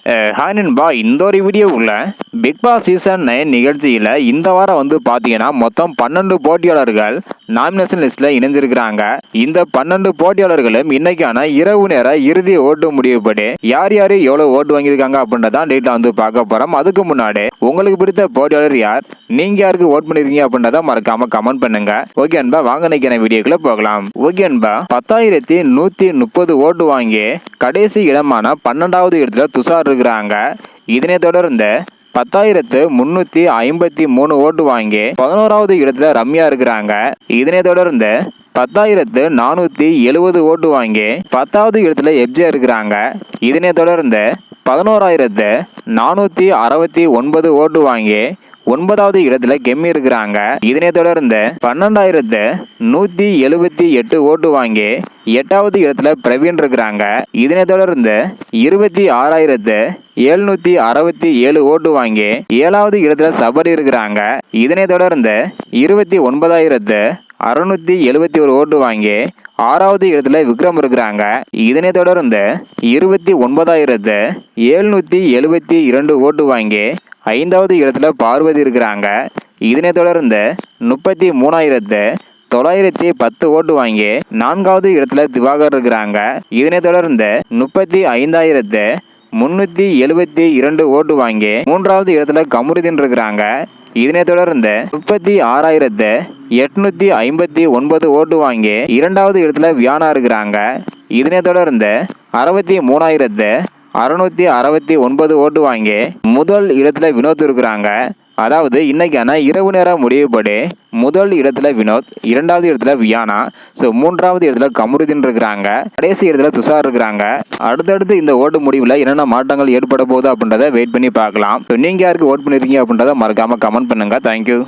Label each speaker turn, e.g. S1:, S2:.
S1: Hi நண்பா, இந்த ஒரு வீடியோவில் பிக் பாஸ் சீசன் 9 நிகழ்ச்சியில் இந்த வாரம் பார்த்தீங்கன்னா மொத்தம் 12 போட்டியாளர்கள் நாமினேஷன் லிஸ்ட்டில் இணைஞ்சிருக்கிறாங்க. இந்த 12 போட்டியாளர்களும் இன்னைக்கான இரவு நேர இறுதி ஓட்டு முடிவுப்படி யார் யார் எவ்வளோ ஓட்டு வாங்கியிருக்காங்க அப்படின்றதான் டீட்டெயில் பார்க்க போகிறோம். அதுக்கு முன்னாடி உங்களுக்கு பிடித்த போட்டியாளர் யார், நீங்கள் யாருக்கு ஓட் பண்ணிருக்கீங்க அப்படின்றத மறக்காம கமெண்ட் பண்ணுங்க. ஓகே அன்பா, வாங்க நினைக்கிற வீடியோக்குள்ள போகலாம். ஓகே அன்பா, 10,130 ஓட்டு வாங்கி கடைசி இடமான 12வது இடத்துல துஷார் இருக்கிறாங்க. இதனை தொடர்ந்து 10,353 ஓட்டு வாங்கி 11வது இடத்துல ரம்யா இருக்கிறாங்க. இதனை தொடர்ந்து 10,470 ஓட்டு வாங்கி 10வது இடத்துல எப்ஜே இருக்கிறாங்க. இதனை தொடர்ந்து 11,469 ஓட்டு வாங்கி 9வது இடத்துல கெம்மி இருக்கிறாங்க. இதனை தொடர்ந்து 12,178 ஓட்டு வாங்கி 8வது இடத்துல பிரவீன் இருக்கிறாங்க. இதனை தொடர்ந்து 26,767 ஓட்டு வாங்கி 7வது இடத்துல சபரி இருக்கிறாங்க. இதனை தொடர்ந்து 29,671 ஓட்டு வாங்கி 6வது இடத்துல விக்ரம் இருக்கிறாங்க. இதனை தொடர்ந்து 29,772 ஓட்டு வாங்கி 5வது இடத்துல பார்வதி இருக்கிறாங்க. இதனை தொடர்ந்து 33,910 ஓட்டு வாங்கி 4வது இடத்துல திவாகர் இருக்கிறாங்க. இதனை தொடர்ந்து 35,372 ஓட்டு வாங்கி 3வது இடத்துல கமருதீன் இருக்கிறாங்க. இதனை தொடர்ந்து 36,859 ஓட்டு வாங்கி 2வது இடத்துல வியானா இருக்கிறாங்க. இதனை தொடர்ந்து 63,669 ஓட்டு வாங்கி முதல் இடத்துல வினோத் இருக்கிறாங்க. அதாவது இன்னைக்கான இரவு நேர முடிவுப்படி முதல் இடத்துல வினோத், 2வது இடத்துல வியானா, 3வது இடத்துல கமருதீன் இருக்கிறாங்க. கடைசி இடத்துல துஷார் இருக்கிறாங்க. அடுத்தடுத்து இந்த ஓட்டு முடிவில் என்னென்ன மாற்றங்கள் ஏற்பட போகுது அப்படின்றத வெயிட் பண்ணி பார்க்கலாம். நீங்க யாருக்கு ஓட் பண்ணிருக்கீங்க அப்படின்றத மறக்காம கமெண்ட் பண்ணுங்க. தேங்க்யூ.